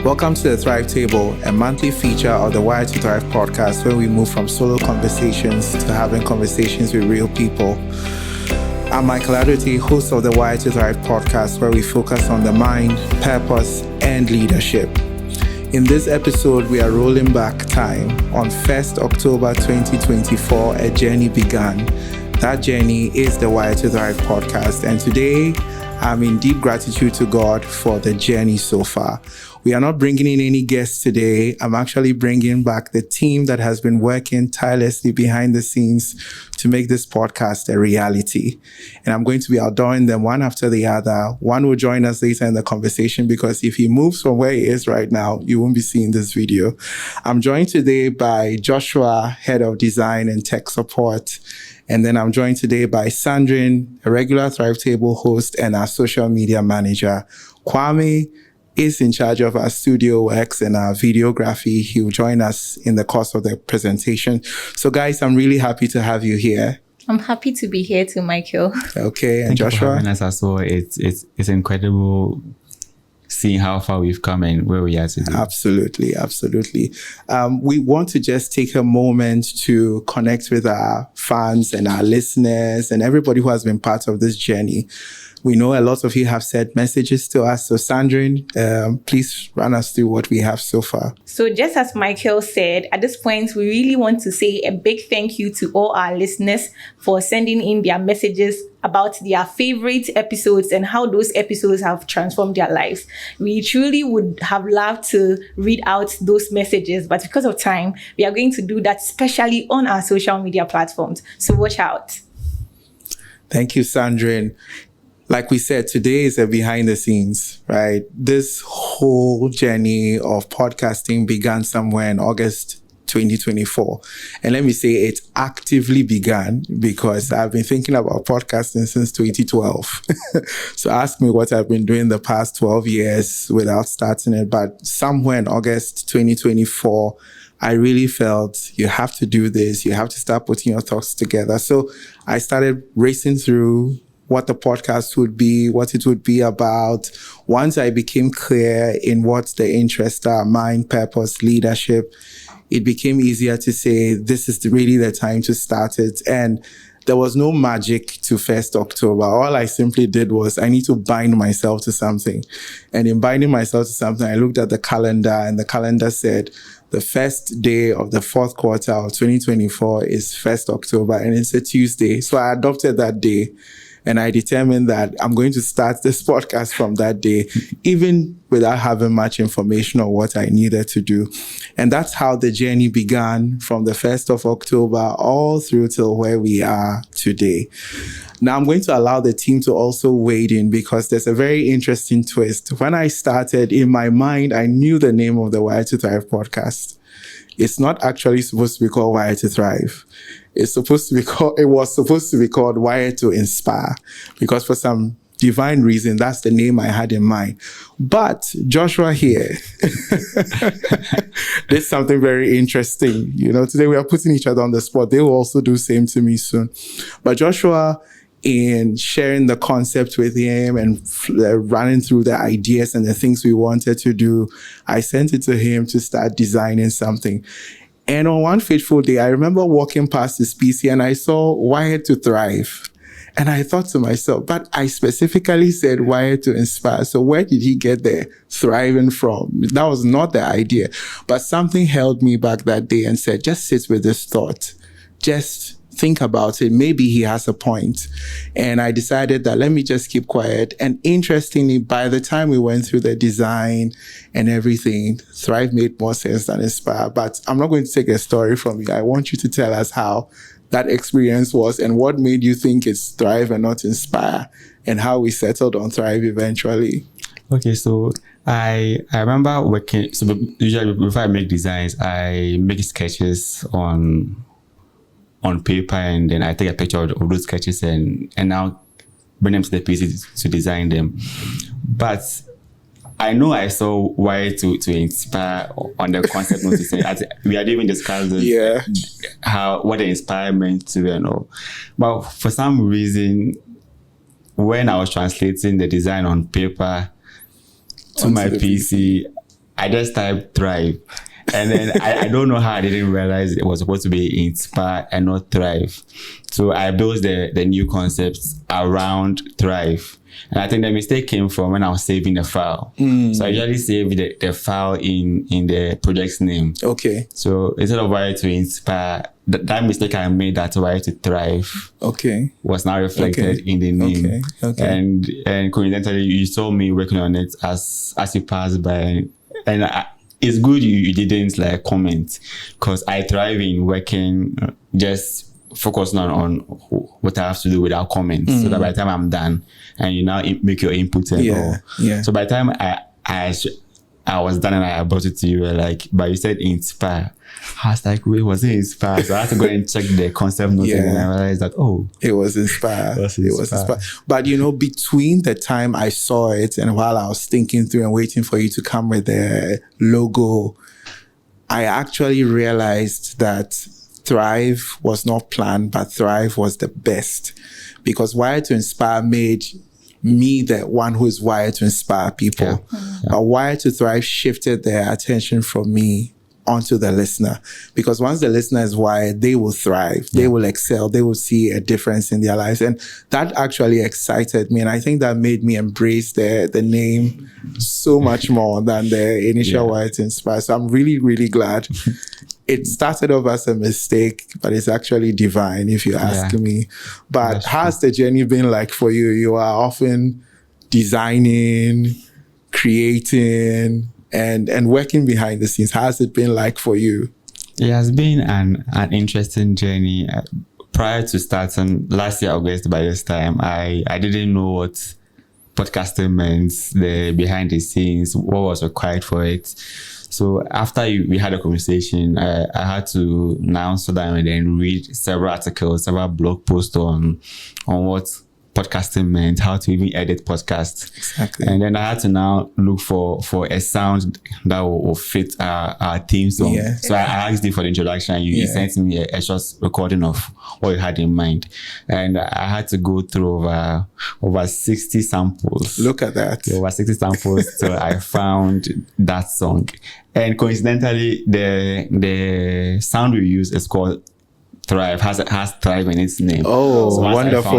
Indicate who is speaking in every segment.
Speaker 1: Welcome to the Thrive Table, a monthly feature of the Wired to Thrive podcast where we move from solo conversations to having conversations with real people. I'm Michael Adote, host of the Wired to Thrive podcast, where we focus on the mind, purpose, and leadership. In this episode, we are rolling back time. On 1st October 2024, a journey began. That journey is the Wired to Thrive podcast, and today I'm in deep gratitude to God for the journey so far. We are not bringing in any guests today. I'm actually bringing back the team that has been working tirelessly behind the scenes to make this podcast a reality. And I'm going to be outdoing them one after the other. One will join us later in the conversation because if he moves from where he is right now, you won't be seeing this video. I'm joined today by Joshua, Head of Design and Tech Support. And then I'm joined today by Sandrine, a regular Thrive Table host and our social media manager. Quame is in charge of our studio works and our videography. He will join us in the course of the presentation. So guys, I'm really happy to have you here.
Speaker 2: I'm happy to be here too, Michael.
Speaker 1: Okay, and
Speaker 3: Thank
Speaker 1: Joshua?
Speaker 3: you for having us as well. It's incredible seeing how far we've come and where we are today.
Speaker 1: Absolutely. We want to just take a moment to connect with our fans and our listeners and everybody who has been part of this journey. We know a lot of you have sent messages to us. So Sandrine, please run us through what we have so far.
Speaker 2: So just as Michael said, at this point, we really want to say a big thank you to all our listeners for sending in their messages about their favorite episodes and how those episodes have transformed their lives. We truly would have loved to read out those messages, but because of time, we are going to do that especially on our social media platforms. So watch out.
Speaker 1: Thank you, Sandrine. Like we said, today is a behind the scenes, right? This whole journey of podcasting began somewhere in August 2024. And let me say it actively began because I've been thinking about podcasting since 2012. So ask me what I've been doing the past 12 years without starting it. But somewhere in August 2024, I really felt you have to do this. You have to start putting your thoughts together. So I started racing through what the podcast would be, what it would be about. Once I became clear in what the interests are, mind, purpose, leadership, it became easier to say, this is really the time to start it. And there was no magic to 1st October. All I simply did was I need to bind myself to something. And in binding myself to something, I looked at the calendar and the calendar said, the first day of the fourth quarter of 2024 is 1st October and it's a Tuesday. So I adopted that day. And I determined that I'm going to start this podcast from that day, even without having much information on what I needed to do. And that's how the journey began from the 1st of October all through till where we are today. Now I'm going to allow the team to also wade in because there's a very interesting twist. When I started, in my mind, I knew the name of the Wired to Thrive podcast. It's not actually supposed to be called Wired to Thrive. It was supposed to be called Wired to Inspire because for some divine reason, that's the name I had in mind. But Joshua here did something very interesting. You know, today we are putting each other on the spot. They will also do same to me soon. But Joshua, in sharing the concept with him and running through the ideas and the things we wanted to do, I sent it to him to start designing something. And on one fateful day, I remember walking past his PC and I saw Wired to Thrive. And I thought to myself, but I specifically said Wired to Inspire. So where did he get the thriving from? That was not the idea. But something held me back that day and said, just sit with this thought. Just think about it. Maybe he has a point. And I decided that let me just keep quiet. And interestingly, by the time we went through the design and everything, Thrive made more sense than Inspire. But I'm not going to take a story from you. I want you to tell us how that experience was and what made you think it's Thrive and not Inspire and how we settled on Thrive eventually.
Speaker 3: Okay, so I remember working, so usually before I make designs, I make sketches on paper and then I take a picture of those sketches and now bring them to the PC to design them. But I know I saw why to inspire on the concept notice. We had even discussed what the inspire meant to and all. But for some reason, when I was translating the design on paper to my PC, I just typed Thrive. And then I don't know how I didn't realize it was supposed to be Inspire and not Thrive. So I built the new concepts around Thrive. And I think the mistake came from when I was saving the file. So I usually save the file in the project's name.
Speaker 1: Okay.
Speaker 3: So instead of Wire to Inspire, that mistake I made, that Wire to Thrive, was now reflected in the name. And coincidentally, you saw me working on it as you passed by. And it's good you didn't like comment, because I thrive in working just focusing on what I have to do without comments, so that by the time I'm done and you now make your input and all. So by the time I was done and I brought it to you, like, but you said Inspire. I was like, wait, was it Inspire? So I had to go and check the concept notes, and then I realized that,
Speaker 1: it was Inspire. It was Inspire. But you know, between the time I saw it and while I was thinking through and waiting for you to come with the logo, I actually realized that Thrive was not planned, but Thrive was the best, because Wired to Inspire made me the one who is wired to inspire people. But Wired to Thrive shifted their attention from me onto the listener, because once the listener is wired, they will thrive, they will excel, they will see a difference in their lives. And that actually excited me, and I think that made me embrace the name so much more than the initial Wired to Inspire. So I'm really, really glad. It started off as a mistake, but it's actually divine, if you ask me. But how's the journey been like for you? You are often designing, creating, and working behind the scenes. How's it been like for you?
Speaker 3: It has been an interesting journey. Prior to starting last year, August, by this time, I didn't know what podcasting meant, the behind the scenes, what was required for it. So after we had a conversation, I had to now sit down and then read several articles, several blog posts on what podcasting meant, how to even edit podcasts.
Speaker 1: Exactly.
Speaker 3: And then I had to now look for a sound that will fit our theme song. So I asked you for the introduction, and you sent me a short recording of what you had in mind. And I had to go through over 60 samples.
Speaker 1: Look at that.
Speaker 3: Over 60 samples till I found that song. And coincidentally, the sound we use is called Thrive, has Thrive in its name.
Speaker 1: Oh, so wonderful.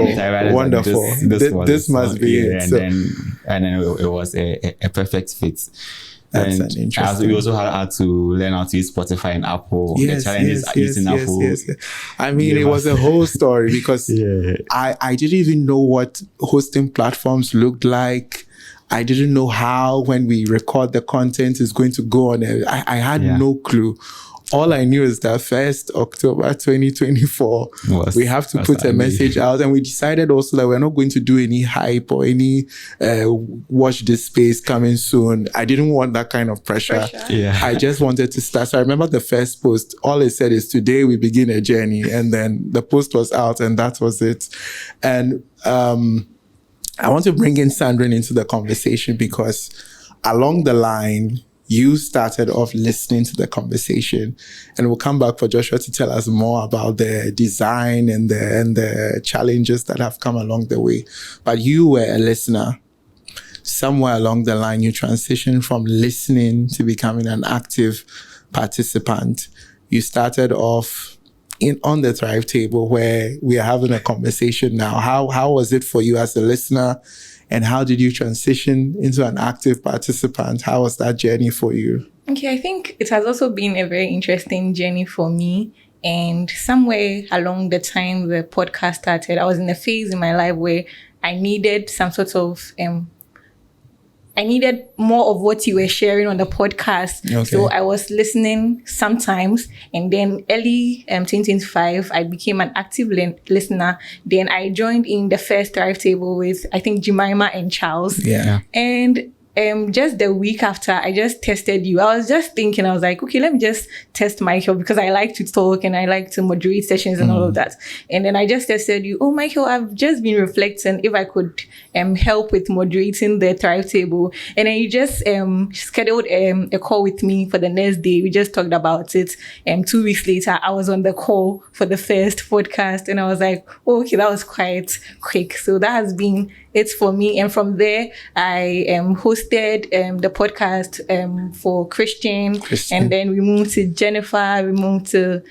Speaker 1: Wonderful. This must be it.
Speaker 3: And then it was a perfect fit.
Speaker 1: That's
Speaker 3: and
Speaker 1: an interesting.
Speaker 3: we also had to learn how to use Spotify and Apple. The challenges using Apple.
Speaker 1: I mean, it was a whole story, because I didn't even know what hosting platforms looked like. I didn't know how, when we record the content, is going to go on. I had no clue. All I knew is that 1st October 2024, we have to put a message out. And we decided also that we're not going to do any hype or any watch this space coming soon. I didn't want that kind of pressure. I just wanted to start. So I remember the first post, all it said is, today we begin a journey. And then the post was out, and that was it. And I want to bring in Sandrine into the conversation, because along the line, you started off listening to the conversation, and we'll come back for Joshua to tell us more about the design and the challenges that have come along the way. But you were a listener. Somewhere along the line, you transitioned from listening to becoming an active participant. You started off on the Thrive table, where we are having a conversation now. How was it for you as a listener? And how did you transition into an active participant? How was that journey for you?
Speaker 2: Okay, I think it has also been a very interesting journey for me. And somewhere along the time the podcast started, I was in a phase in my life where I needed some sort of I needed more of what you were sharing on the podcast. Okay. So I was listening sometimes. And then early 2025, I became an active listener. Then I joined in the first Thrive table with, I think, Jemima and Charles.
Speaker 1: Yeah.
Speaker 2: And just the week after, I just tested you. I was just thinking, I was like, okay, let me just test Michael, because I like to talk and I like to moderate sessions and all of that. And then I just tested you. Oh, Michael, I've just been reflecting if I could help with moderating the Thrive table. And then you just scheduled a call with me for the next day. We just talked about it. 2 weeks later, I was on the call for the first podcast, and I was like, oh, okay, that was quite quick. So that has been it for me. And from there, I hosted the podcast for Christian. And then we moved to Jennifer, we moved to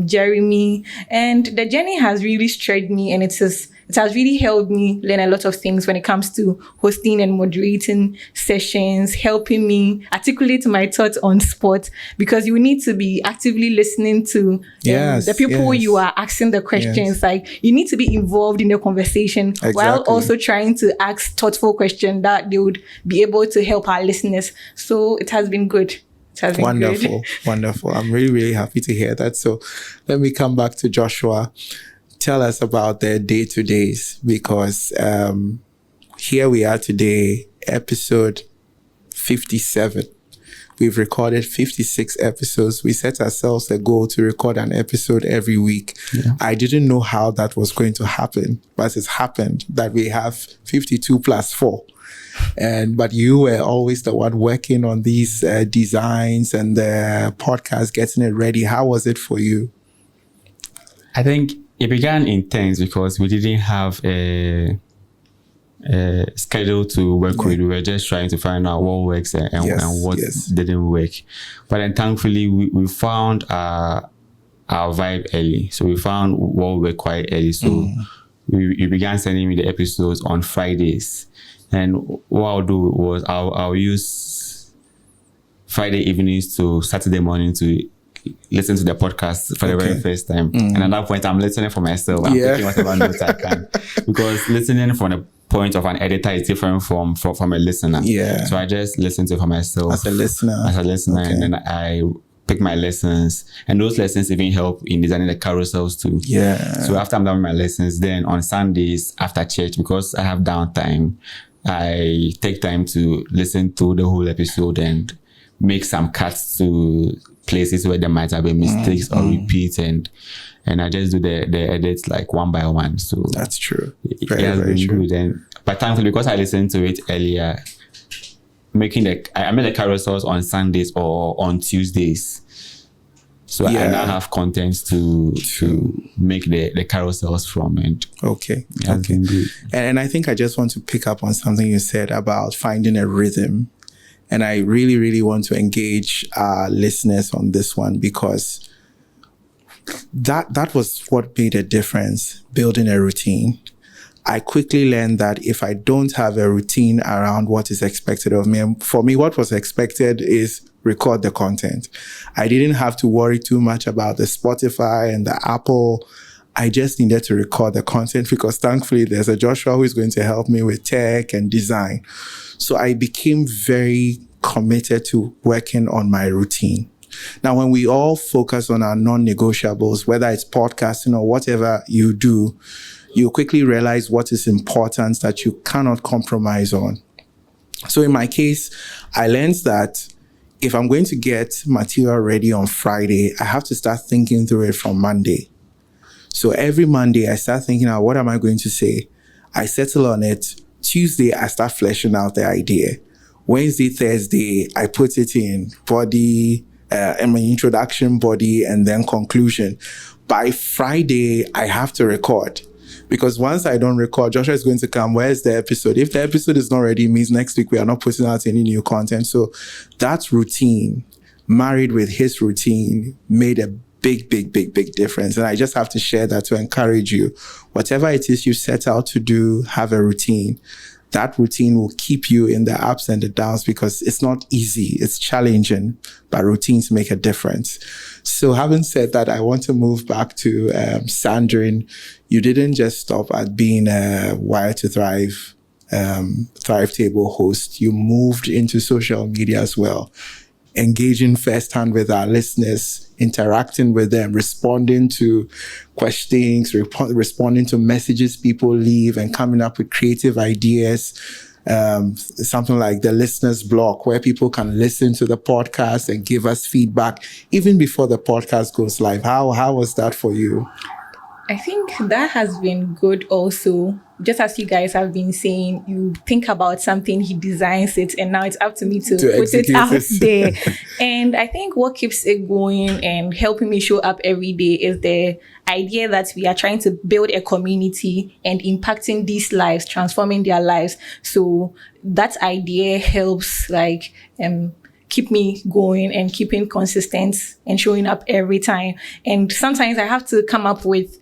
Speaker 2: Jeremy. And the journey has really stretched me, and it has really helped me learn a lot of things when it comes to hosting and moderating sessions, helping me articulate my thoughts on sport, because you need to be actively listening to the people you are asking the questions. Like, you need to be involved in the conversation while also trying to ask thoughtful questions that they would be able to help our listeners. So it has been good.
Speaker 1: Wonderful. I'm really, really happy to hear that. So let me come back to Joshua. Tell us about their day-to-days, because here we are today, episode 57. We've recorded 56 episodes. We set ourselves a goal to record an episode every week. Yeah. I didn't know how that was going to happen, but it's happened that we have 52 plus 4. But you were always the one working on these designs and the podcast, getting it ready. How was it for you?
Speaker 3: I think it began intense because we didn't have a schedule to work with. We were just trying to find out what works and what didn't work. But then thankfully we found our vibe early. So we found what worked quite early. So we began sending me the episodes on Fridays. And what I'll do was I'll use Friday evenings to Saturday morning to listen to the podcast for the very first time. And at that point, I'm listening for myself. I'm taking whatever notes I can. Because listening from the point of an editor is different from a listener. Yeah. So I just listen to it for myself. As a listener. And then I pick my lessons. And those lessons even help in designing the carousels too. Yeah. So after I'm done with my lessons, then on Sundays after church, because I have downtime, I take time to listen to the whole episode and make some cuts to places where there might have been mistakes or repeats, and I just do the edits like one by one. So
Speaker 1: that's true.
Speaker 3: It has been good. But thankfully, because I listened to it earlier, I made the carousels on Sundays or on Tuesdays. So I now have content to make the carousels from it.
Speaker 1: Okay. And I think I just want to pick up on something you said about finding a rhythm. And I really, really want to engage our listeners on this one, because that was what made a difference, building a routine. I quickly learned that if I don't have a routine around what is expected of me, and for me, what was expected is record the content. I didn't have to worry too much about the Spotify and the Apple. I just needed to record the content, because thankfully there's a Joshua who is going to help me with tech and design. So I became very committed to working on my routine. Now, when we all focus on our non-negotiables, whether it's podcasting or whatever you do, you quickly realize what is important that you cannot compromise on. So in my case, I learned that if I'm going to get material ready on Friday, I have to start thinking through it from Monday. So every Monday, I start thinking out, what am I going to say? I settle on it. Tuesday, I start fleshing out the idea. Wednesday, Thursday, I put it in body, and my introduction, body, and then conclusion. By Friday, I have to record. Because once I don't record, Joshua is going to come, where's the episode? If the episode is not ready, it means next week we are not putting out any new content. So that routine, married with his routine, made a big difference. And I just have to share that to encourage you. Whatever it is you set out to do, have a routine. That routine will keep you in the ups and the downs, because it's not easy. It's challenging, but routines make a difference. So having said that, I want to move back to Sandrine. You didn't just stop at being a Wire to Thrive, Thrive Table host. You moved into social media as well, engaging firsthand with our listeners, interacting with them, responding to questions, responding to messages people leave, and coming up with creative ideas. Something like the listeners block, where people can listen to the podcast and give us feedback even before the podcast goes live. How was that for you?
Speaker 2: I think that has been good also. Just as you guys have been saying, you think about something, he designs it, and now it's up to me to put it out there. And I think what keeps it going and helping me show up every day is the idea that we are trying to build a community and impacting these lives, transforming their lives. So that idea helps keep me going and keeping consistent and showing up every time. And sometimes I have to come up with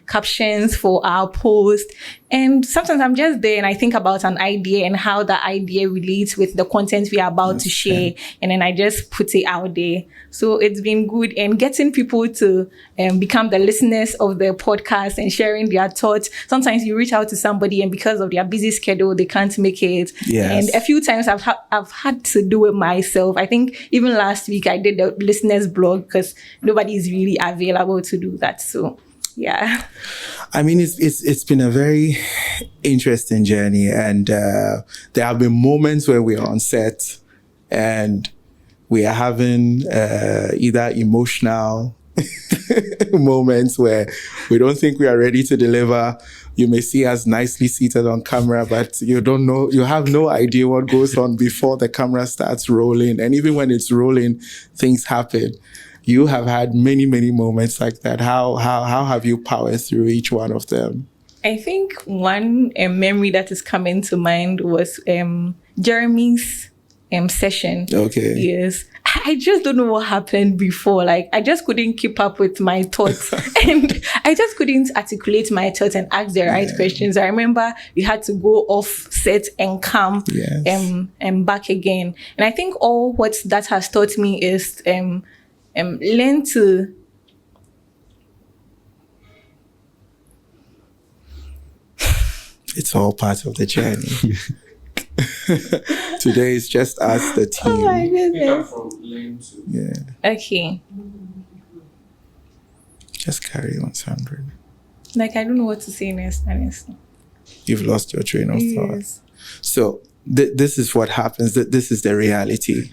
Speaker 2: captions for our post. And sometimes I'm just there and I think about an idea and how that idea relates with the content we are about to share. And then I just put it out there. So it's been good, and getting people to become the listeners of the podcast and sharing their thoughts. Sometimes you reach out to somebody and because of their busy schedule, they can't make it.
Speaker 1: Yes.
Speaker 2: And a few times I've had to do it myself. I think even last week I did the listeners blog because nobody is really available to do that. So yeah.
Speaker 1: I mean, it's been a very interesting journey, and there have been moments where we are on set and we are having either emotional moments where we don't think we are ready to deliver. You may see us nicely seated on camera, but you don't know, you have no idea what goes on before the camera starts rolling. And even when it's rolling, things happen. You have had many, many moments like that. How have you powered through each one of them?
Speaker 2: I think one memory that is coming to mind was Jeremy's session.
Speaker 1: Okay.
Speaker 2: Yes. I just don't know what happened before. Like, I just couldn't keep up with my thoughts and I just couldn't articulate my thoughts and ask the right questions. I remember we had to go off set and come and back again. And I think all what that has taught me is learn to
Speaker 1: it's all part of the journey. Today is just us, the team.
Speaker 2: Oh my goodness.
Speaker 1: Yeah.
Speaker 2: Okay.
Speaker 1: Just carry on, Sandra.
Speaker 2: Like, I don't know what to say next, honestly.
Speaker 1: You've lost your train of thought. So this is what happens. This is the reality.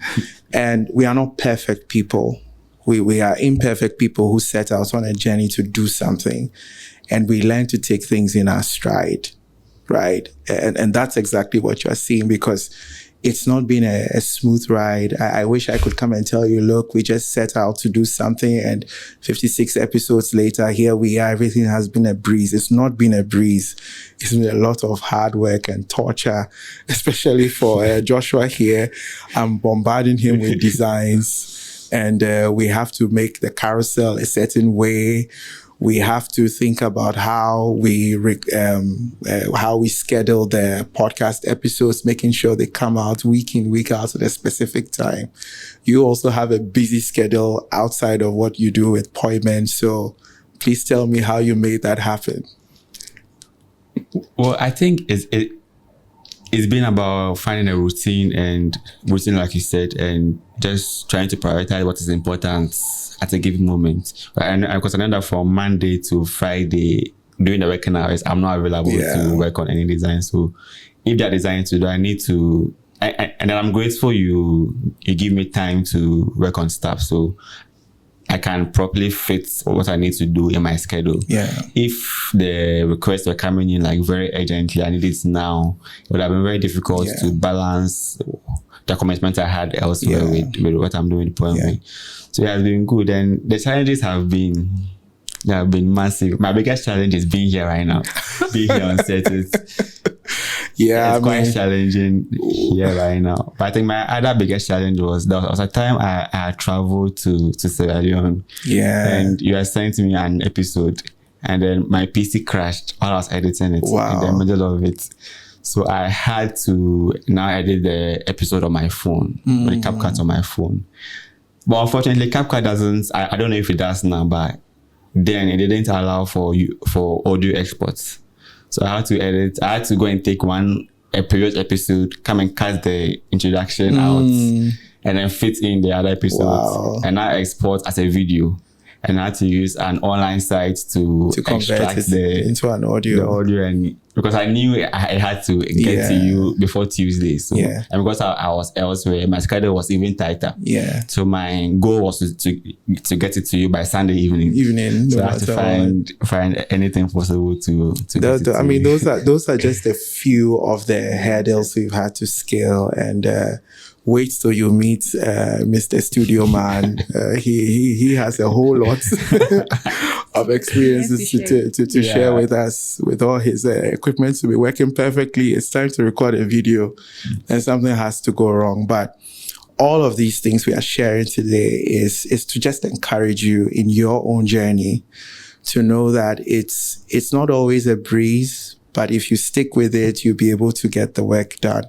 Speaker 1: And we are not perfect people. We are imperfect people who set out on a journey to do something. And we learn to take things in our stride. Right. And that's exactly what you're seeing, because it's not been a smooth ride. I wish I could come and tell you, look, we just set out to do something and 56 episodes later, here we are. Everything has been a breeze. It's not been a breeze. It's been a lot of hard work and torture, especially for Joshua here. I'm bombarding him with designs, and we have to make the carousel a certain way. We have to think about how we schedule the podcast episodes, making sure they come out week in, week out at a specific time. You also have a busy schedule outside of what you do with Quame. So please tell me how you made that happen.
Speaker 3: Well, I think it's been about finding a routine, like you said, and just trying to prioritize what is important at a given moment. And because I know that from Monday to Friday, during the working hours, I'm not available to work on any design. So if they're designing to do, I need to, and then I'm grateful you give me time to work on stuff so I can properly fit what I need to do in my schedule.
Speaker 1: Yeah.
Speaker 3: If the requests were coming in like very urgently, I need it now, it would have been very difficult to balance the commitment I had elsewhere with what I'm doing. So it has been good, and the challenges have been massive. My biggest challenge is being here right now, being here on set. It's quite challenging here right now. But I think my other biggest challenge was there was a time I had traveled to Sierra Leone.
Speaker 1: Yeah.
Speaker 3: And you assigned me an episode, and then my PC crashed while I was editing it in the middle of it. So I had to now edit the episode on my phone, the CapCut on my phone. But unfortunately, CapCut doesn't, I don't know if it does now, but then it didn't allow for audio exports. So I had to edit, I had to go and take a previous episode, come and cut the introduction out, and then fit in the other episodes, and now export as a video. and I had to use an online site to
Speaker 1: convert it into an audio.
Speaker 3: The audio, and because I knew I had to get to you before Tuesday. So, and because I was elsewhere, my schedule was even tighter.
Speaker 1: Yeah.
Speaker 3: So my goal was to get it to you by Sunday evening. So I had to find anything possible to get it to you.
Speaker 1: those are just a few of the hurdles we've had to scale, and wait till you meet Mr. Studio Man. He has a whole lot of experiences to share with us, with all his equipment to be working perfectly. It's time to record a video and something has to go wrong. But all of these things we are sharing today is to just encourage you in your own journey to know that it's not always a breeze, but if you stick with it, you'll be able to get the work done.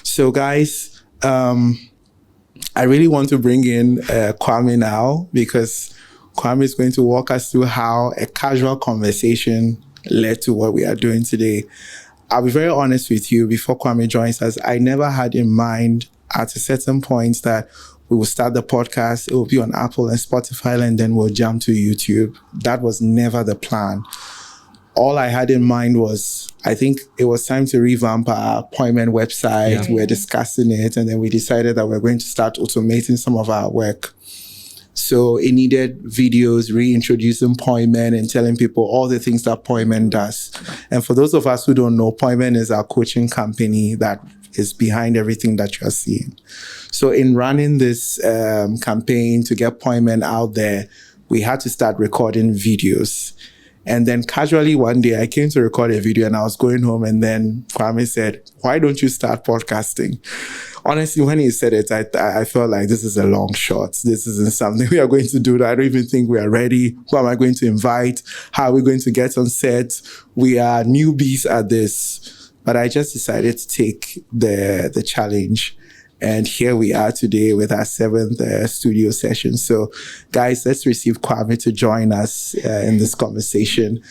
Speaker 1: So guys, I really want to bring in Quame now, because Quame is going to walk us through how a casual conversation led to what we are doing today. I'll be very honest with you, before Quame joins us, I never had in mind at a certain point that we will start the podcast, it will be on Apple and Spotify, and then we'll jump to YouTube. That was never the plan. All I had in mind was, I think it was time to revamp our appointment website. We were discussing it, and then we decided that we're going to start automating some of our work. So it needed videos reintroducing Quame and telling people all the things that Quame does. And for those of us who don't know, Quame is our coaching company that is behind everything that you're seeing. So in running this campaign to get Quame out there, we had to start recording videos. And then casually one day I came to record a video and I was going home, and then Quame said, why don't you start podcasting? Honestly, when he said it, I felt like this is a long shot. This isn't something we are going to do. I don't even think we are ready. Who am I going to invite? How are we going to get on set? We are newbies at this. But I just decided to take the challenge. And here we are today with our 7th studio session. So guys, let's receive Quame to join us in this conversation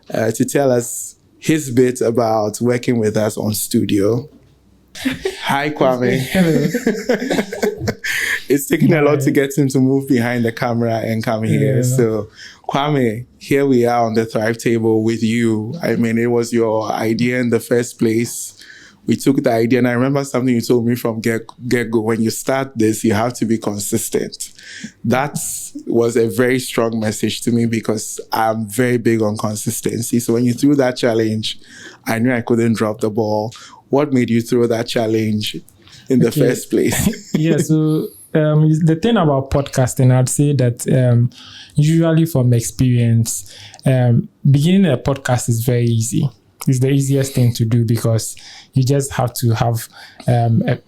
Speaker 1: to tell us his bit about working with us on studio. Hi, Quame.
Speaker 4: Hello.
Speaker 1: It's taken a lot to get him to move behind the camera and come here. So Quame, here we are on the Thrive table with you. I mean, it was your idea in the first place. We took the idea, and I remember something you told me from get-go. When you start this, you have to be consistent. That was a very strong message to me, because I'm very big on consistency. So when you threw that challenge, I knew I couldn't drop the ball. What made you throw that challenge in the first place?
Speaker 4: So the thing about podcasting, I'd say that usually from experience, beginning a podcast is very easy. It's the easiest thing to do, because you just have to have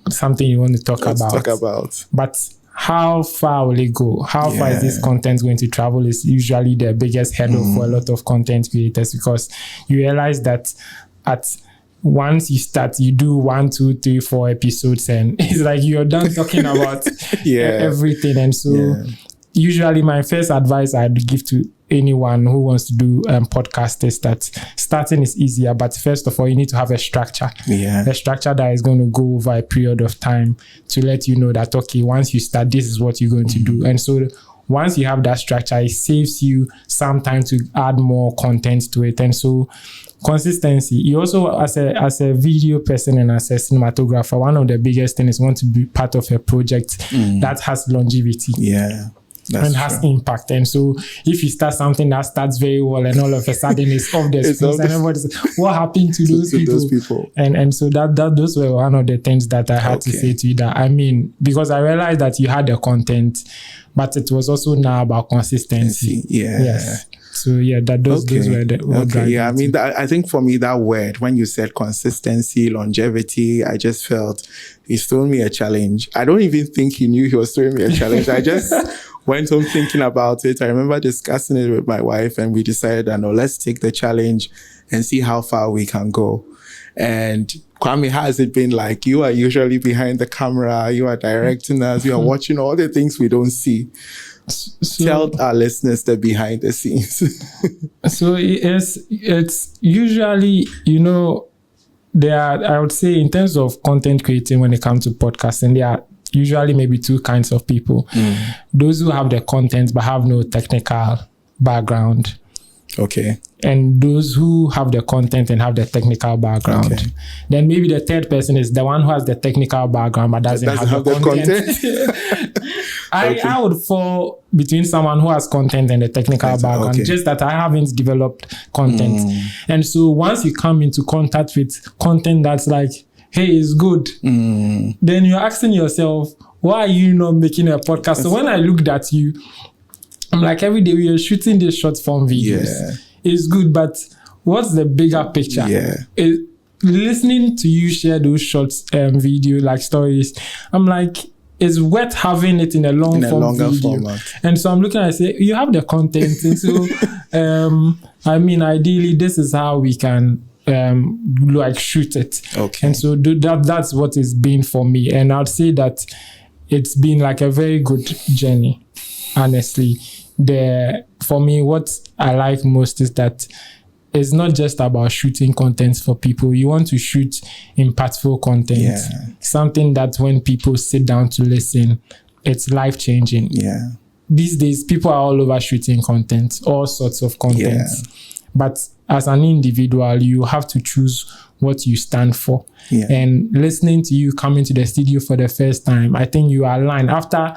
Speaker 4: something you want to talk about. But how far will it go? How far is this content going to travel is usually the biggest hurdle for a lot of content creators, because you realize that once you start, you do 1, 2, 3, 4 episodes, and it's like you're done talking about everything. And so usually my first advice I'd give to anyone who wants to do podcast is that starting is easier, but first of all, you need to have a structure. A structure that is going to go over a period of time to let you know that, okay, once you start, this is what you're going to do. And so once you have that structure, it saves you some time to add more content to it. And so consistency. You also, as a video person and as a cinematographer, one of the biggest things is want to be part of a project that has longevity. And has impact. And so if you start something that starts very well and all of a sudden it's off the screens and everybody's what happened to those people? And so that those were one of the things that I had to say to you, that I mean, because I realized that you had the content, but it was also now about consistency. So those were the
Speaker 1: I mean, I think for me, that word, when you said consistency, longevity, I just felt he's throwing me a challenge. I don't even think he knew he was throwing me a challenge. I just went home thinking about it. I remember discussing it with my wife, and we decided, no, let's take the challenge and see how far we can go. And Quame, how has it been like? You are usually behind the camera, you are directing us, you are watching all the things we don't see. So, tell our listeners the behind the scenes.
Speaker 4: So it's usually, I would say in terms of content creating when it comes to podcasting, there are usually maybe two kinds of people. Those who have the content but have no technical background.
Speaker 1: Okay.
Speaker 4: And those who have the content and have the technical background.
Speaker 1: Okay.
Speaker 4: Then maybe the third person is the one who has the technical background but doesn't have the content. I would fall between someone who has content and the technical background, just that I haven't developed content. And so once you come into contact with content that's like, hey, it's good, then you're asking yourself, why are you not making a podcast? So when I looked at you, I'm like, every day we are shooting these short form videos. It's good, but what's the bigger picture? Listening to you share those short video like stories, I'm like, it's worth having it in a longer video. Format. And so I'm looking at it, say, you have the content. And so, I mean, ideally, this is how we can like shoot it. Okay. And so that's what it's been for me. And I'd say that it's been like a very good journey, honestly. For me, what I like most is that it's not just about shooting content for people. You want to shoot impactful content, something that when people sit down to listen, it's life-changing. These days, people are all over shooting content, all sorts of content. But as an individual, you have to choose what you stand for. And listening to you coming to the studio for the first time, I think you are aligned. After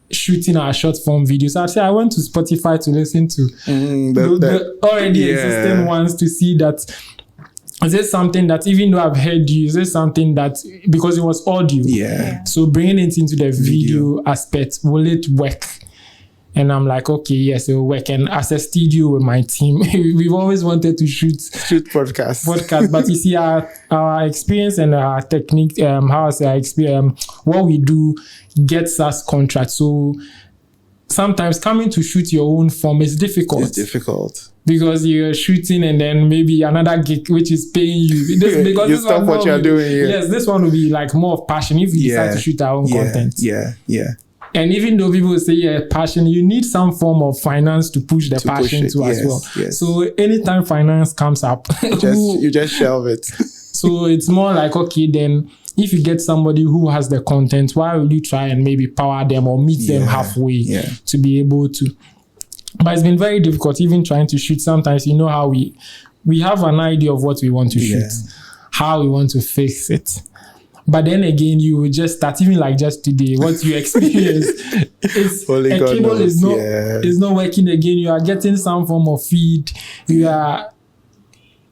Speaker 4: shooting our short form videos, I'd say I went to Spotify to listen to the already existing ones to see that, is this something that, even though I've heard you, is this something that, because it was audio, so bringing it into the video aspect, will it work? And I'm like, okay, yes, it will work. And as a studio with my team, we've always wanted to shoot podcasts. But you see, our experience and our technique, what we do gets us contracts. So sometimes coming to shoot your own form is difficult. It's difficult. Because you're shooting and then maybe another gig which is paying you. Because you stop what you're doing. Yes, this one will be like more of passion if we decide to shoot our own content. And even though people say passion, you need some form of finance to push the passion as well. So anytime finance comes up, you just shelve it. So it's more like, okay, then if you get somebody who has the content, why will you try and maybe power them or meet them halfway to be able to? But it's been very difficult even trying to shoot. Sometimes, you know how we have an idea of what we want to shoot, how we want to fix it. But then again, you will just start, even like just today, what you experience is a cable is not working again. You are getting some form of feed. You are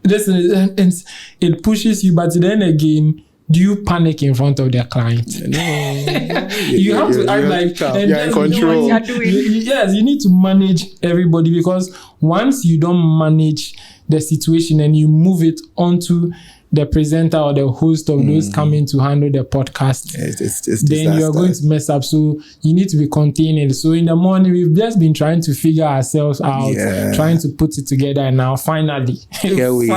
Speaker 4: it pushes you, but then again, do you panic in front of the client? No. You have to act like you're in control. You need to manage everybody, because once you don't manage the situation and you move it onto the presenter or the host of those coming to handle the podcast, then you're going to mess up. So you need to be containing. So in the morning, we've just been trying to figure ourselves out, trying to put it together. And now finally, we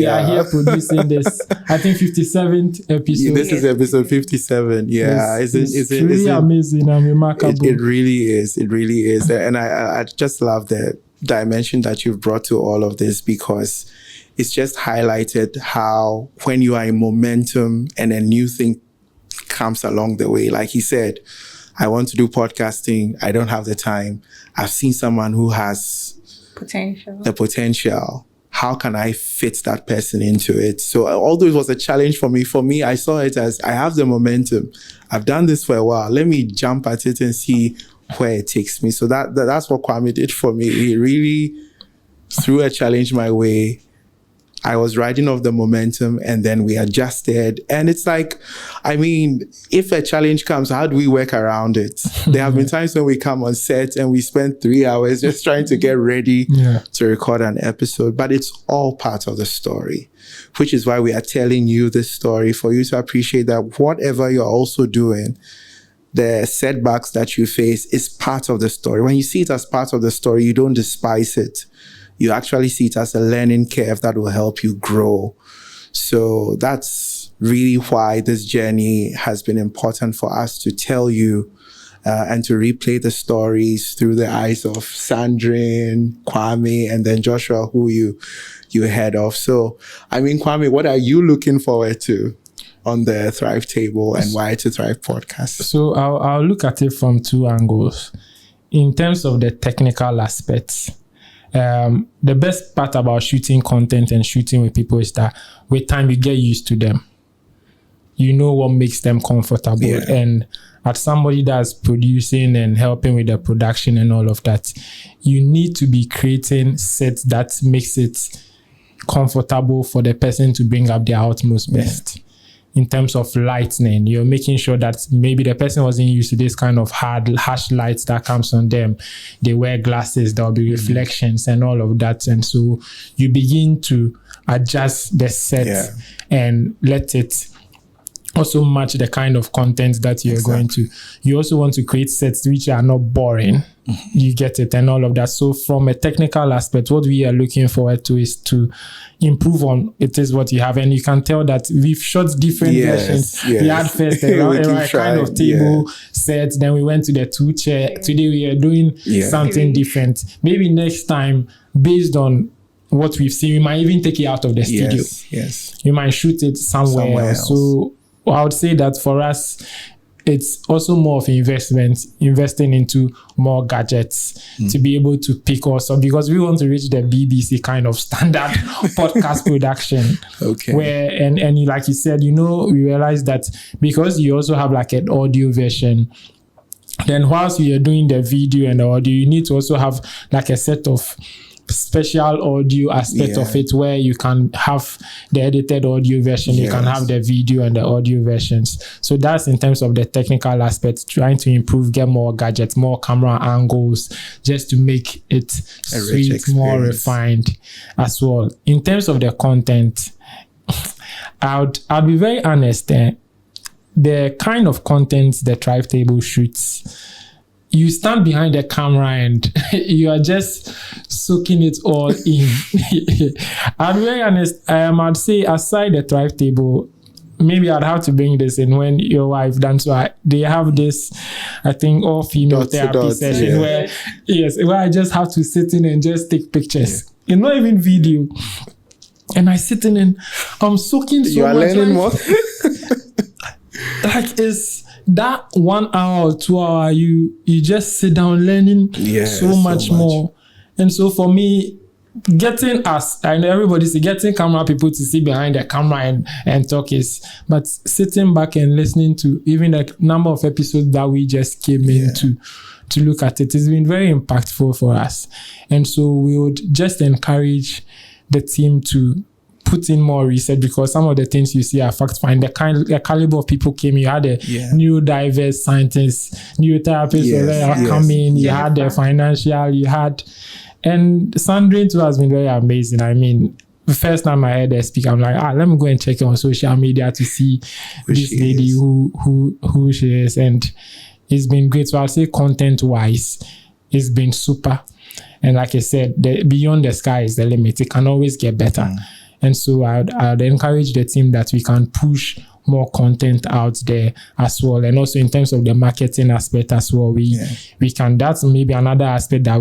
Speaker 4: are here producing this, I think 57th episode.
Speaker 1: This is episode 57.
Speaker 4: It's really amazing and remarkable.
Speaker 1: It really is. It really is. And I just love the dimension that you've brought to all of this, because it's just highlighted how when you are in momentum and a new thing comes along the way, like he said, I want to do podcasting. I don't have the time. I've seen someone who has the potential. How can I fit that person into it? So although it was a challenge for me, I saw it as, I have the momentum. I've done this for a while. Let me jump at it and see where it takes me. So that's what Quame did for me. He really threw a challenge my way. I was riding off the momentum, and then we adjusted. And it's like, I mean, if a challenge comes, how do we work around it? There have been times when we come on set and we spend 3 hours just trying to get ready to record an episode. But it's all part of the story, which is why we are telling you this story, for you to appreciate that whatever you're also doing, the setbacks that you face is part of the story. When you see it as part of the story, you don't despise it. You actually see it as a learning curve that will help you grow. So that's really why this journey has been important for us to tell you and to replay the stories through the eyes of Sandrine, Quame, and then Joshua, who you heard of. So, I mean, Quame, what are you looking forward to on the Thrive table and why to Thrive podcast?
Speaker 4: So I'll look at it from two angles. In terms of the technical aspects, the best part about shooting content and shooting with people is that with time you get used to them. You know what makes them comfortable.
Speaker 1: Yeah.
Speaker 4: And as somebody that's producing and helping with the production and all of that, you need to be creating sets that makes it comfortable for the person to bring up their utmost best. In terms of lightning, you're making sure that maybe the person wasn't used to this kind of harsh lights that comes on them. They wear glasses, there'll be reflections and all of that. And so you begin to adjust the set and let it also match the kind of content that you're going to. You also want to create sets which are not boring. You get it, and all of that. So from a technical aspect, what we are looking forward to is to improve on it is what you have. And you can tell that we've shot different versions. We had first a kind of table set, then we went to the 2-chair. Today we are doing something different. Maybe next time, based on what we've seen, we might even take it out of the studio. You might shoot it somewhere else. So I would say that for us, it's also more of investing into more gadgets to be able to pick also, because we want to reach the BBC kind of standard podcast production. Where, and like you said, we realized that because you also have like an audio version, then whilst you are doing the video and the audio, you need to also have like a set of special audio aspect of it where you can have the edited audio version, you can have the video and the audio versions. So that's in terms of the technical aspect, trying to improve, get more gadgets, more camera angles, just to make it sweet, more refined as well. In terms of the content, I'll be very honest, the kind of content the Thrive table shoots, you stand behind the camera and you are just soaking it all in. I'll be very honest, I'd say aside the Thrive table, maybe I'd have to bring this in when your wife done. So they have this, I think, all female therapy session where I just have to sit in and just take pictures. It's not even video. And I sit in and I'm soaking so much.
Speaker 1: You are learning more?
Speaker 4: Like it's that 1 hour or 2 hour, you just sit down learning so much more. And so for me, getting us, I know everybody's getting camera people to sit behind the camera and talk but sitting back and listening to even the number of episodes that we just came in to look at it has been very impactful for us. And so we would just encourage the team to put in more research, because some of the things you see are fact find. The caliber of people came. You had a neurodiverse scientists, neurotherapists come in. You had the financial. You had, and Sandrine too has been very amazing. I mean, the first time I heard her speak, I'm like, let me go and check on social media to see this lady who she is, and it's been great. So I'll say content wise, it's been super. And like I said, beyond the sky is the limit. It can always get better. And so I'd encourage the team that we can push more content out there as well. And also in terms of the marketing aspect as well, we can, that's maybe another aspect that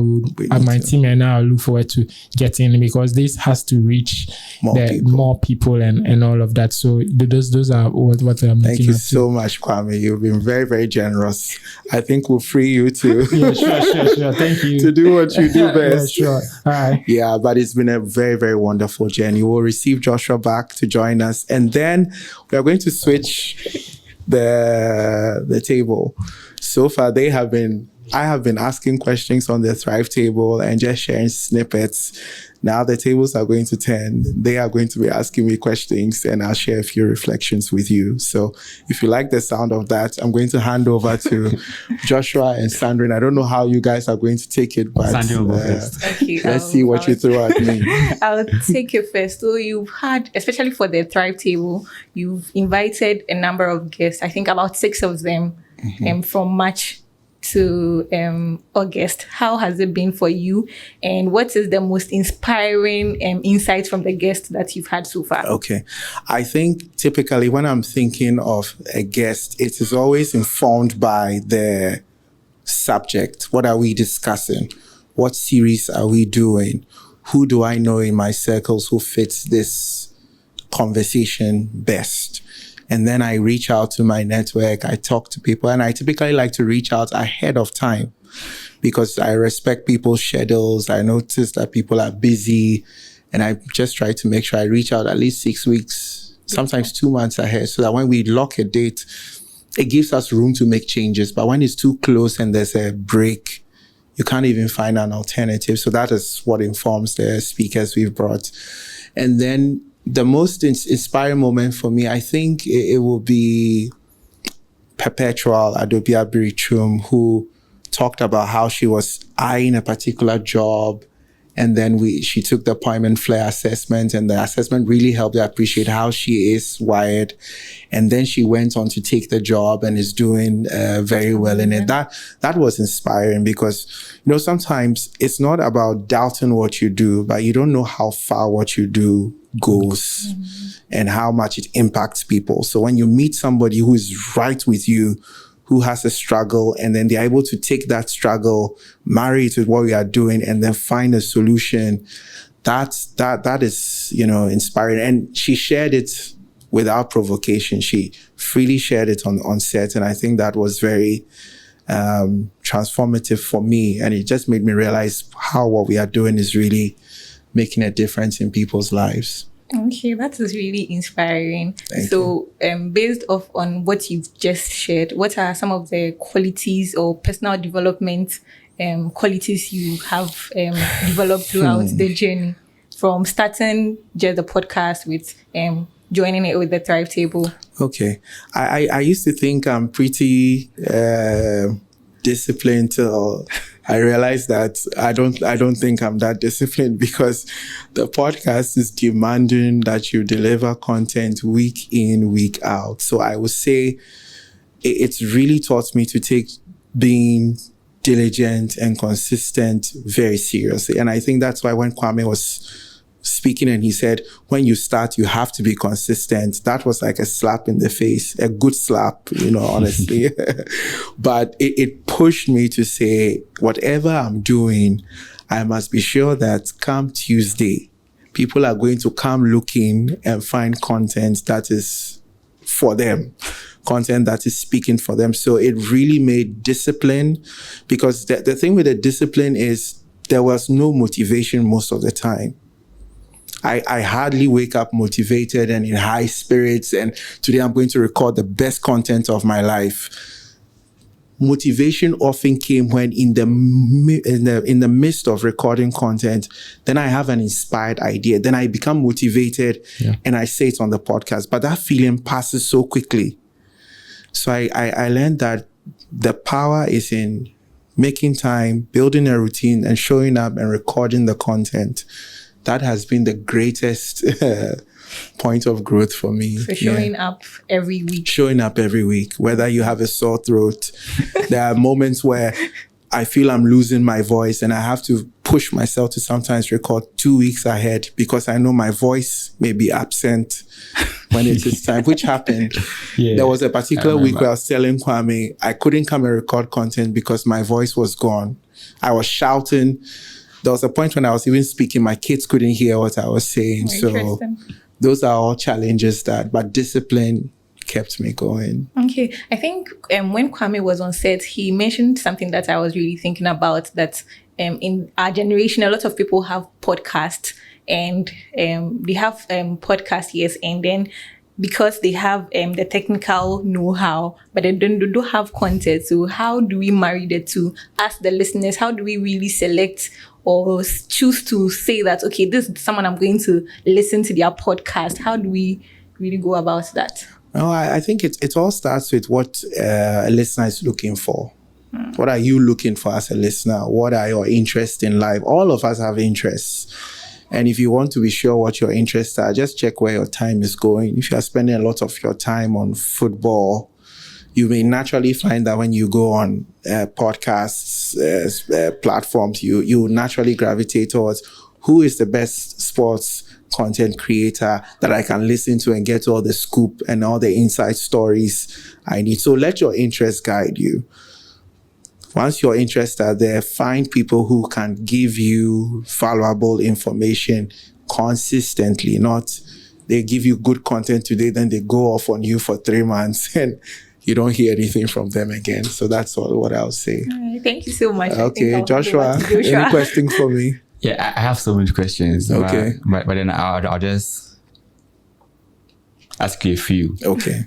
Speaker 4: my team and I look forward to getting, because this has to reach more people and all of that. So those are what I'm looking at.
Speaker 1: Thank you so much, Quame. You've been very, very generous. I think we'll free you to
Speaker 4: sure. Thank you.
Speaker 1: to do what you do best.
Speaker 4: Sure. All right.
Speaker 1: Yeah, but it's been a very, very wonderful journey. We'll receive Joshua back to join us, and then we are going to switch the table. So far, I have been asking questions on the Thrive table and just sharing snippets. Now the tables are going to turn. They are going to be asking me questions, and I'll share a few reflections with you. So if you like the sound of that, I'm going to hand over to Joshua and Sandrine. I don't know how you guys are going to take it, but let's see what you throw at me.
Speaker 2: I'll take it first. So you've had, especially for the Thrive table, you've invited a number of guests, I think about 6 of them, from March to August. How has it been for you, and what is the most inspiring insights from the guests that you've had so far? Okay,
Speaker 1: I think typically when I'm thinking of a guest, it is always informed by the subject. What are we discussing? What series are we doing? Who do I know in my circles who fits this conversation best? And then I reach out to my network. I talk to people, and I typically like to reach out ahead of time because I respect people's schedules. I notice that people are busy, and I just try to make sure I reach out at least 6 weeks, sometimes 2 months ahead, so that when we lock a date, it gives us room to make changes. But when it's too close and there's a break, you can't even find an alternative. So that is what informs the speakers we've brought. And then the most inspiring moment for me, I think it will be Perpetual Adobe Abirichum, who talked about how she was eyeing a particular job. And then she took the Quame and Flair assessment, and the assessment really helped her appreciate how she is wired. And then she went on to take the job and is doing very well in it. That was inspiring because, sometimes it's not about doubting what you do, but you don't know how far what you do goes and how much it impacts people. So when you meet somebody who is right with you, who has a struggle, and then they're able to take that struggle, marry it with what we are doing, and then find a solution. That is, inspiring. And she shared it without provocation. She freely shared it on set. And I think that was very transformative for me. And it just made me realize how what we are doing is really making a difference in people's lives.
Speaker 2: Okay, that is really inspiring.
Speaker 1: Thank
Speaker 2: so, based off on what you've just shared, what are some of the qualities or personal development qualities you have developed throughout the journey, from starting just the podcast with joining it with the Thrive Table?
Speaker 1: Okay, I used to think I'm pretty disciplined till I realized that I don't think I'm that disciplined, because the podcast is demanding that you deliver content week in, week out. So I would say it's really taught me to take being diligent and consistent very seriously. And I think that's why when Quame was speaking and he said, when you start, you have to be consistent, that was like a slap in the face, a good slap, honestly. But it pushed me to say, whatever I'm doing, I must be sure that come Tuesday, people are going to come looking and find content that is for them, content that is speaking for them. So it really made discipline, because the thing with the discipline is there was no motivation most of the time. I hardly wake up motivated and in high spirits, and today I'm going to record the best content of my life. Motivation often came when in the midst of recording content, then I have an inspired idea. Then I become motivated and I say it on the podcast. But that feeling passes so quickly. So I learned that the power is in making time, building a routine, and showing up and recording the content. That has been the greatest point of growth for me.
Speaker 2: So showing up every week.
Speaker 1: Showing up every week, whether you have a sore throat. There are moments where I feel I'm losing my voice and I have to push myself to sometimes record 2 weeks ahead, because I know my voice may be absent when it is time, which happened. There was a particular week where I was telling Quame I couldn't come and record content because my voice was gone. I was shouting. There was a point when I was even speaking, my kids couldn't hear what I was saying. So those are all challenges but discipline kept me going.
Speaker 2: Okay. I think when Quame was on set, he mentioned something that I was really thinking about, that in our generation, a lot of people have podcasts, and they have podcast years, and then because they have the technical know-how, but they don't have content. So how do we marry the two? As the listeners, how do we really select or choose to say that, okay, this is someone I'm going to listen to their podcast? How do we really go about that?
Speaker 1: No, I think it all starts with what a listener is looking for. What are you looking for as a listener? What are your interests in life? All of us have interests. And if you want to be sure what your interests are, just check where your time is going. If you are spending a lot of your time on football, you may naturally find that when you go on podcasts, platforms, you naturally gravitate towards who is the best sports content creator that I can listen to and get all the scoop and all the inside stories I need. So let your interests guide you. Once your interests are there, find people who can give you valuable information consistently, not they give you good content today, then they go off on you for 3 months and you don't hear anything from them again. So that's all what I'll say.
Speaker 2: Thank you so much.
Speaker 1: Okay, Joshua, any question for me?
Speaker 3: Yeah, I have so many questions.
Speaker 1: Okay.
Speaker 3: But then I'll just ask you a few.
Speaker 1: Okay.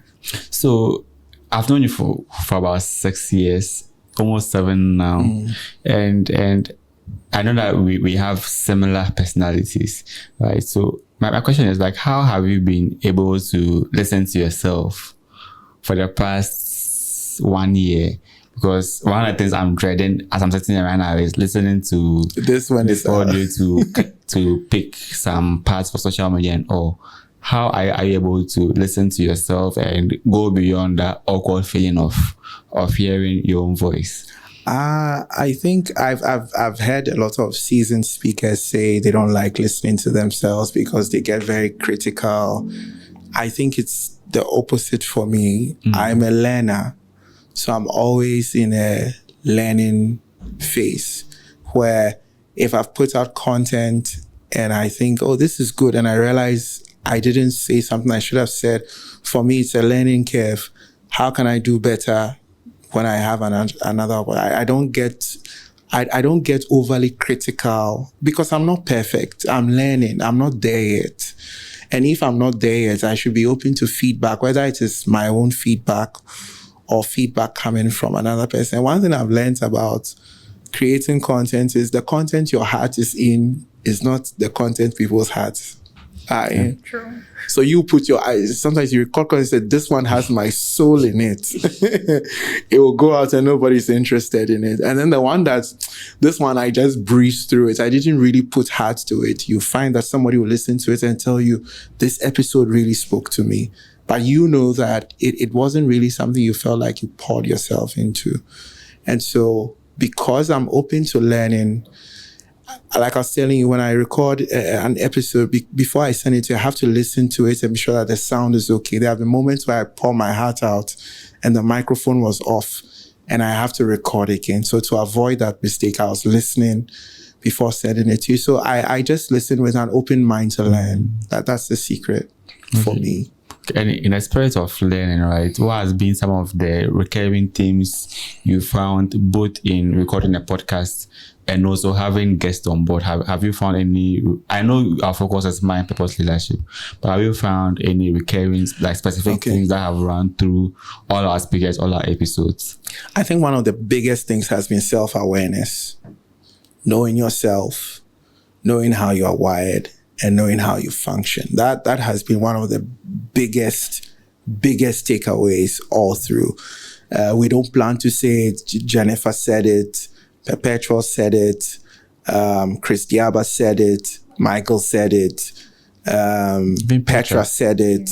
Speaker 3: So I've known you for about 6 years, almost 7 now. And I know that we have similar personalities, right? So my question is like, how have you been able to listen to yourself for the past 1 year? Because one of the things I'm dreading as I'm sitting here right now is listening to
Speaker 1: this
Speaker 3: audio to pick some parts for social media and all. How are you able to listen to yourself and go beyond that awkward feeling of hearing your own voice?
Speaker 1: I think I've heard a lot of seasoned speakers say they don't like listening to themselves because they get very critical. I think it's the opposite for me. I'm a learner, so I'm always in a learning phase where if I've put out content and I think, oh, this is good, and I realize I didn't say something I should have said, for me, it's a learning curve. How can I do better when I have another? I don't get overly critical because I'm not perfect. I'm learning. I'm not there yet. And if I'm not there yet, I should be open to feedback, whether it is my own feedback or feedback coming from another person. One thing I've learned about creating content is the content your heart is in is not the content people's hearts are in.
Speaker 2: True.
Speaker 1: So you put your eyes, sometimes you record content and say, this one has my soul in it. It will go out and nobody's interested in it. And then the one this one, I just breezed through it. I didn't really put heart to it. You find that somebody will listen to it and tell you, this episode really spoke to me. But you know that it wasn't really something you felt like you poured yourself into. And so because I'm open to learning, like I was telling you, when I record an episode, before I send it to you, I have to listen to it and be sure that the sound is okay. There have been moments where I pour my heart out and the microphone was off and I have to record again. So to avoid that mistake, I was listening before sending it to you. So I just listen with an open mind to learn. That's the secret for me.
Speaker 3: And in the spirit of learning, right, what has been some of the recurring themes you found both in recording a podcast and also having guests on board? Have you found any? I know our focus is mind, purpose, leadership, but have you found any recurring, like specific things that have run through all our speakers, all our episodes?
Speaker 1: I think one of the biggest things has been self-awareness, knowing yourself, knowing how you are wired, and knowing how you function. That has been one of the biggest takeaways all through. We don't plan to say it. Jennifer said it. Perpetual said it. Chris Diaba said it. Michael said it. Petra said it.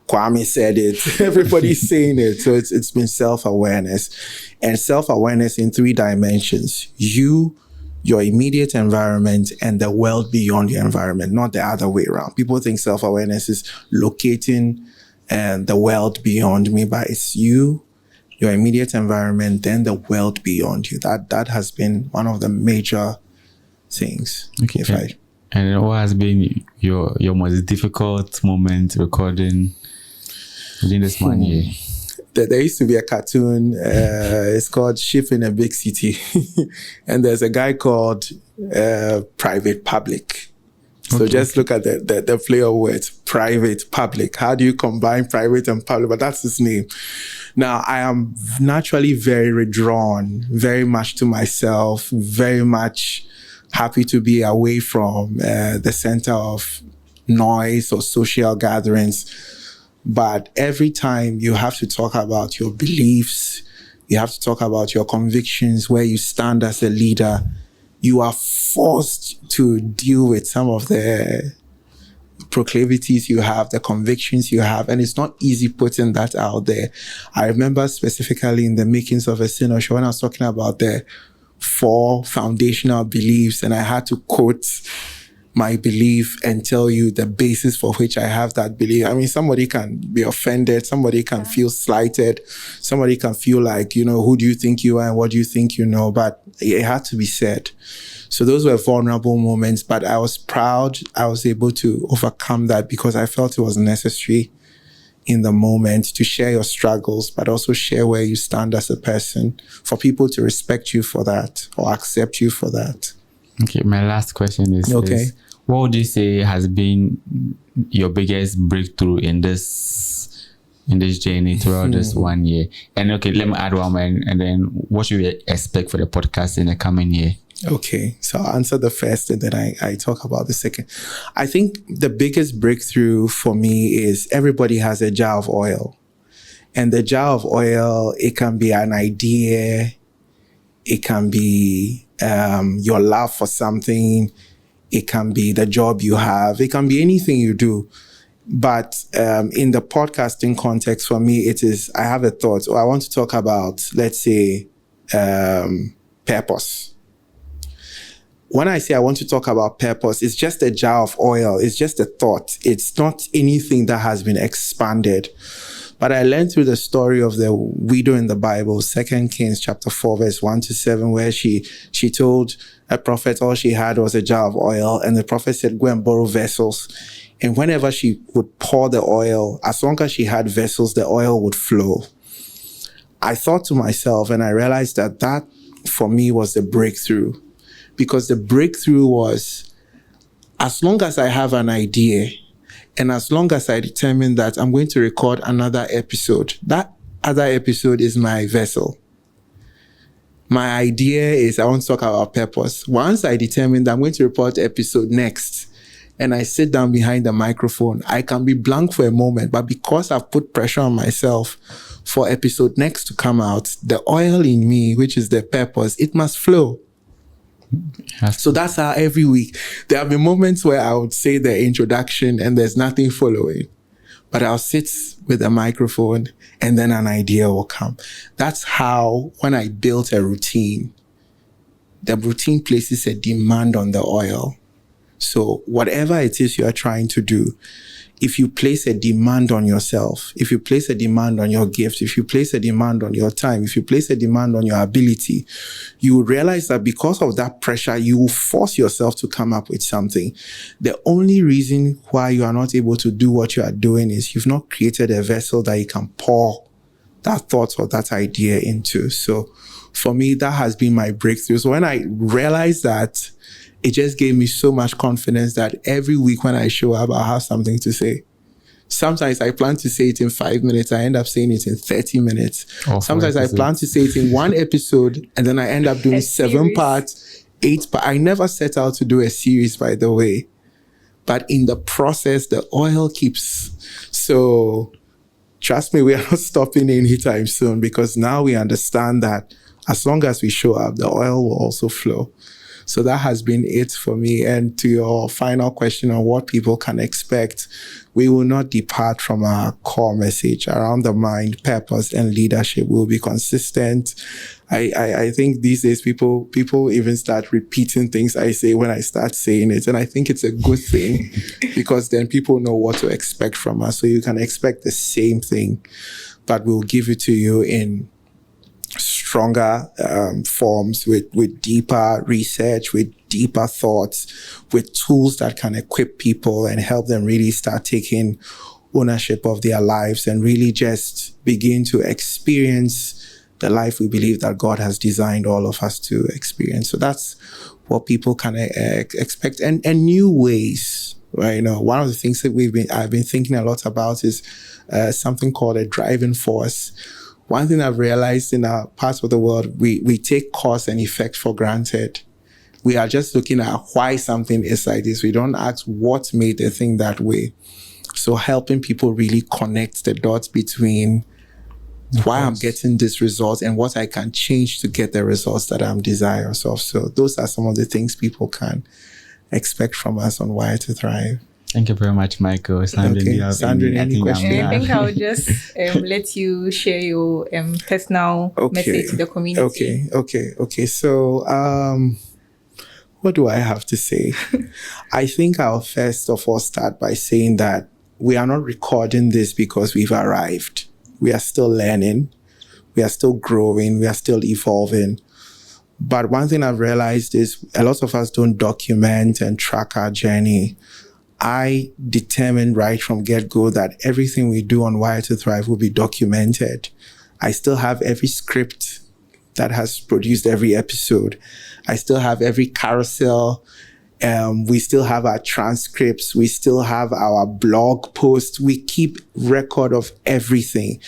Speaker 1: Quame said it. Everybody's saying it. So it's been self-awareness. And self-awareness in 3 dimensions. You, your immediate environment, and the world beyond your environment, not the other way around. People think self-awareness is locating the world beyond me, but it's you, your immediate environment, then the world beyond you. That has been one of the major things.
Speaker 3: Okay. And what has been your most difficult moment recording within this 1 year?
Speaker 1: There used to be a cartoon, it's called Ship in a Big City. And there's a guy called Private Public. So just look at the play of words, private, public. How do you combine private and public? But that's his name. Now, I am naturally very withdrawn, very much to myself, very much happy to be away from the center of noise or social gatherings. But every time you have to talk about your beliefs, you have to talk about your convictions, where you stand as a leader, you are forced to deal with some of the proclivities you have, the convictions you have, and it's not easy putting that out there. I remember specifically in the makings of a Sinner show when I was talking about the 4 foundational beliefs, and I had to quote my belief and tell you the basis for which I have that belief. I mean, somebody can be offended, somebody can feel slighted, somebody can feel like, who do you think you are and what do you think you know? But it had to be said. So those were vulnerable moments, but I was proud I was able to overcome that because I felt it was necessary in the moment to share your struggles, but also share where you stand as a person, for people to respect you for that or accept you for that.
Speaker 3: Okay, my last question is, what would you say has been your biggest breakthrough in this journey throughout this 1 year? And okay, let me add one more, and then what should we expect for the podcast in the coming year?
Speaker 1: Okay, so I'll answer the first and then I talk about the second. I think the biggest breakthrough for me is everybody has a jar of oil. And the jar of oil, it can be an idea, it can be your love for something, it can be the job you have, it can be anything you do. But in the podcasting context, for me, it is, I have a thought, or I want to talk about, let's say, purpose. When I say I want to talk about purpose, it's just a jar of oil. It's just a thought. It's not anything that has been expanded. But I learned through the story of the widow in the Bible, 2 Kings chapter 4, verse 1-7, where she told a prophet all she had was a jar of oil. And the prophet said, go and borrow vessels. And whenever she would pour the oil, as long as she had vessels, the oil would flow. I thought to myself, and I realized that for me was the breakthrough. Because the breakthrough was, as long as I have an idea, and as long as I determine that I'm going to record another episode, that other episode is my vessel. My idea is I want to talk about purpose. Once I determine that I'm going to report episode next, and I sit down behind the microphone, I can be blank for a moment, but because I've put pressure on myself for episode next to come out, the oil in me, which is the purpose, it must flow. So that's how every week there have been moments where I would say the introduction and there's nothing following, but I'll sit with a microphone and then an idea will come. That's how, when I built a routine, the routine places a demand on the oil. So whatever it is you are trying to do, if you place a demand on yourself, if you place a demand on your gift, if you place a demand on your time, if you place a demand on your ability, you will realize that because of that pressure, you will force yourself to come up with something. The only reason why you are not able to do what you are doing is you've not created a vessel that you can pour that thought or that idea into. So for me, that has been my breakthrough. So when I realized that, it just gave me so much confidence that every week when I show up, I'll have something to say. Sometimes I plan to say it in 5 minutes. I end up saying it in 30 minutes. Sometimes I plan to say it in one episode and then I end up doing 7 parts, 8 parts. I never set out to do a series, by the way. But in the process, the oil keeps. So trust me, we are not stopping anytime soon, because now we understand that as long as we show up, the oil will also flow. So that has been it for me. And to your final question on what people can expect, we will not depart from our core message around the mind, purpose, and leadership. We'll be consistent. I think these days people even start repeating things I say when I start saying it. And I think it's a good thing because then people know what to expect from us. So you can expect the same thing, but we'll give it to you in stronger forms, with deeper research, with deeper thoughts, with tools that can equip people and help them really start taking ownership of their lives and really just begin to experience the life we believe that God has designed all of us to experience. So that's what people can expect, and new ways. Right? You know, one of the things that I've been thinking a lot about is something called a driving force. One thing I've realized in our parts of the world, we take cause and effect for granted. We are just looking at why something is like this. We don't ask what made the thing that way. So helping people really connect the dots between why I'm getting this result and what I can change to get the results that I'm desirous of. So those are some of the things people can expect from us on Wire to Thrive.
Speaker 3: Thank you very much, Michael.
Speaker 1: Sandrine, any questions?
Speaker 2: I think I'll just let you share your personal message to the community.
Speaker 1: Okay. So, what do I have to say? I think I'll first of all start by saying that we are not recording this because we've arrived. We are still learning. We are still growing. We are still evolving. But one thing I've realized is a lot of us don't document and track our journey. I determined right from get-go that everything we do on Wire to Thrive will be documented. I still have every script that has produced every episode. I still have every carousel. We still have our transcripts. We still have our blog posts. We keep record of everything.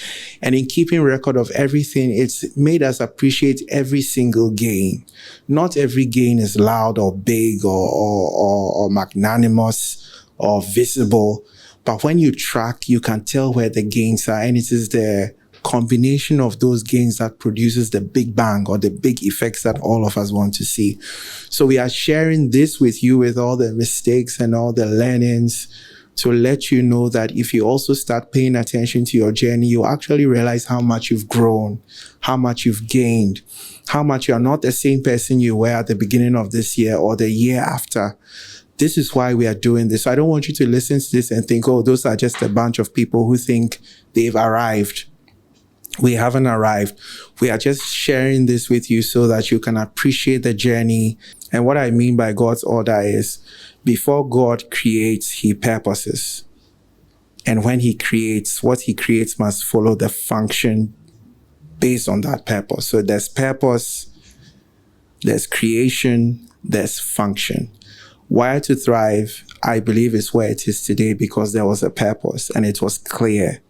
Speaker 1: And in keeping record of everything, it's made us appreciate every single gain. Not every gain is loud or big or magnanimous or visible. But when you track, you can tell where the gains are. And it is the combination of those gains that produces the big bang or the big effects that all of us want to see. So we are sharing this with you with all the mistakes and all the learnings to let you know that if you also start paying attention to your journey, you actually realize how much you've grown, how much you've gained, how much you're not the same person you were at the beginning of this year or the year after. This is why we are doing this. I don't want you to listen to this and think, oh, those are just a bunch of people who think they've arrived. We haven't arrived. We are just sharing this with you so that you can appreciate the journey. And what I mean by God's order is before God creates, he purposes. And when he creates, what he creates must follow the function based on that purpose. So there's purpose, there's creation, there's function. Wire to Thrive, I believe, is where it is today because there was a purpose and it was clear.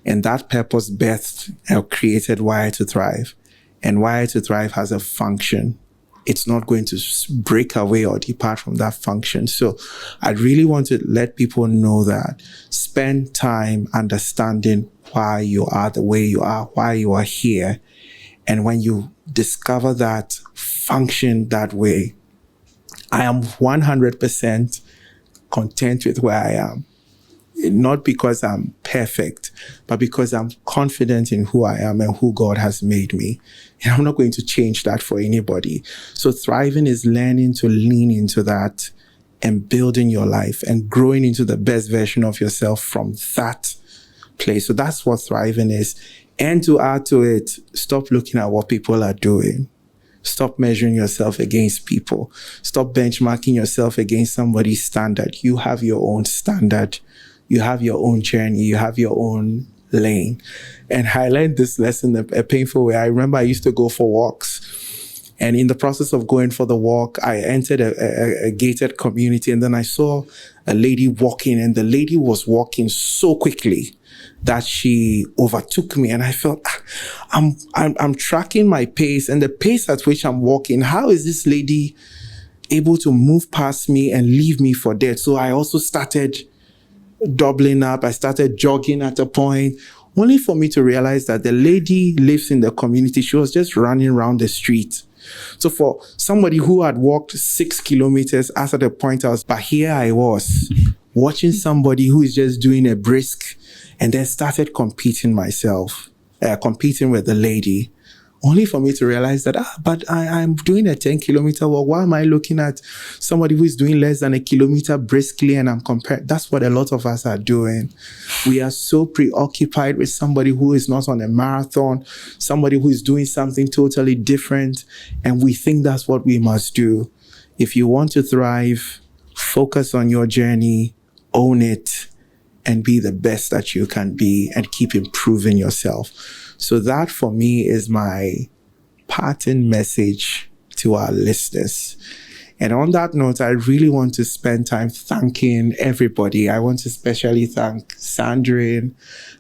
Speaker 1: And that purpose birthed or created Wire to Thrive. And Wire to Thrive has a function. It's not going to break away or depart from that function. So I really want to let people know that. Spend time understanding why you are the way you are, why you are here. And when you discover that, function that way. I am 100% content with where I am. Not because I'm perfect, but because I'm confident in who I am and who God has made me. And I'm not going to change that for anybody. So thriving is learning to lean into that and building your life and growing into the best version of yourself from that place. So that's what thriving is. And to add to it, stop looking at what people are doing. Stop measuring yourself against people. Stop benchmarking yourself against somebody's standard. You have your own standard. You have your own journey. You have your own lane. And I learned this lesson a painful way. I remember I used to go for walks. And in the process of going for the walk, I entered a gated community. And then I saw a lady walking. And the lady was walking so quickly that she overtook me. And I felt, I'm tracking my pace and the pace at which I'm walking. How is this lady able to move past me and leave me for dead? So I also started doubling up. I started jogging at a point, only for me to realize that the lady lives in the community. She was just running around the street. So for somebody who had walked 6 kilometers after the point but here I was watching somebody who is just doing a brisk and then started competing with the lady, only for me to realize that, but I'm doing a 10-kilometer walk. Why am I looking at somebody who is doing less than a kilometer briskly and I'm comparing? That's what a lot of us are doing. We are so preoccupied with somebody who is not on a marathon, somebody who is doing something totally different, and we think that's what we must do. If you want to thrive, focus on your journey, own it, and be the best that you can be and keep improving yourself. So that for me is my parting message to our listeners. And on that note, I really want to spend time thanking everybody. I want to especially thank Sandrine.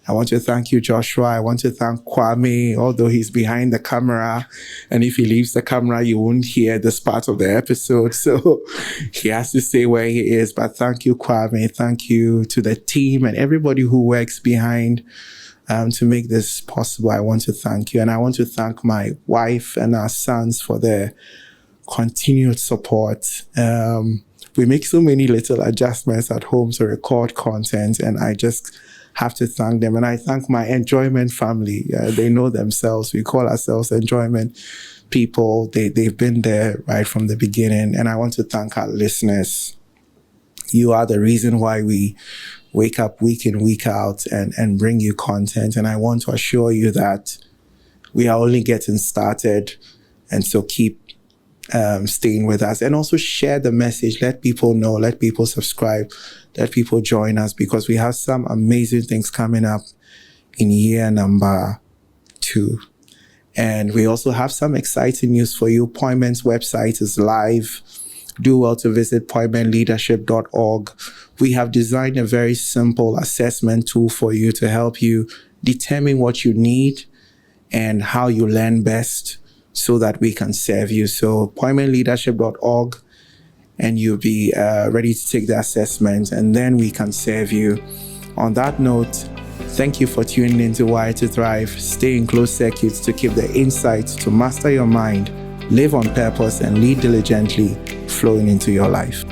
Speaker 1: I want to thank you, Joshua. I want to thank Quame, although he's behind the camera. And if he leaves the camera, you won't hear this part of the episode. So he has to stay where he is. But thank you, Quame. Thank you to the team and everybody who works behind to make this possible. I want to thank you. And I want to thank my wife and our sons for their continued support. We make so many little adjustments at home to record content, and I just have to thank them. And I thank my enjoyment family. They know themselves. We call ourselves enjoyment people. They've been there right from the beginning. And I want to thank our listeners. You are the reason why we wake up week in, week out and bring you content. And I want to assure you that we are only getting started. And so keep staying with us, and also share the message. Let people know, let people subscribe, let people join us, because we have some amazing things coming up in year number 2. And we also have some exciting news for you. Quame's website is live. Do well to visit quamenleadership.org. We have designed a very simple assessment tool for you to help you determine what you need and how you learn best, so that we can serve you. So quamenleadership.org, and you'll be ready to take the assessment, and then we can serve you. On that note, thank you for tuning into Wired to Thrive. Stay in closed circuits to keep the insights to master your mind, live on purpose, and lead diligently flowing into your life.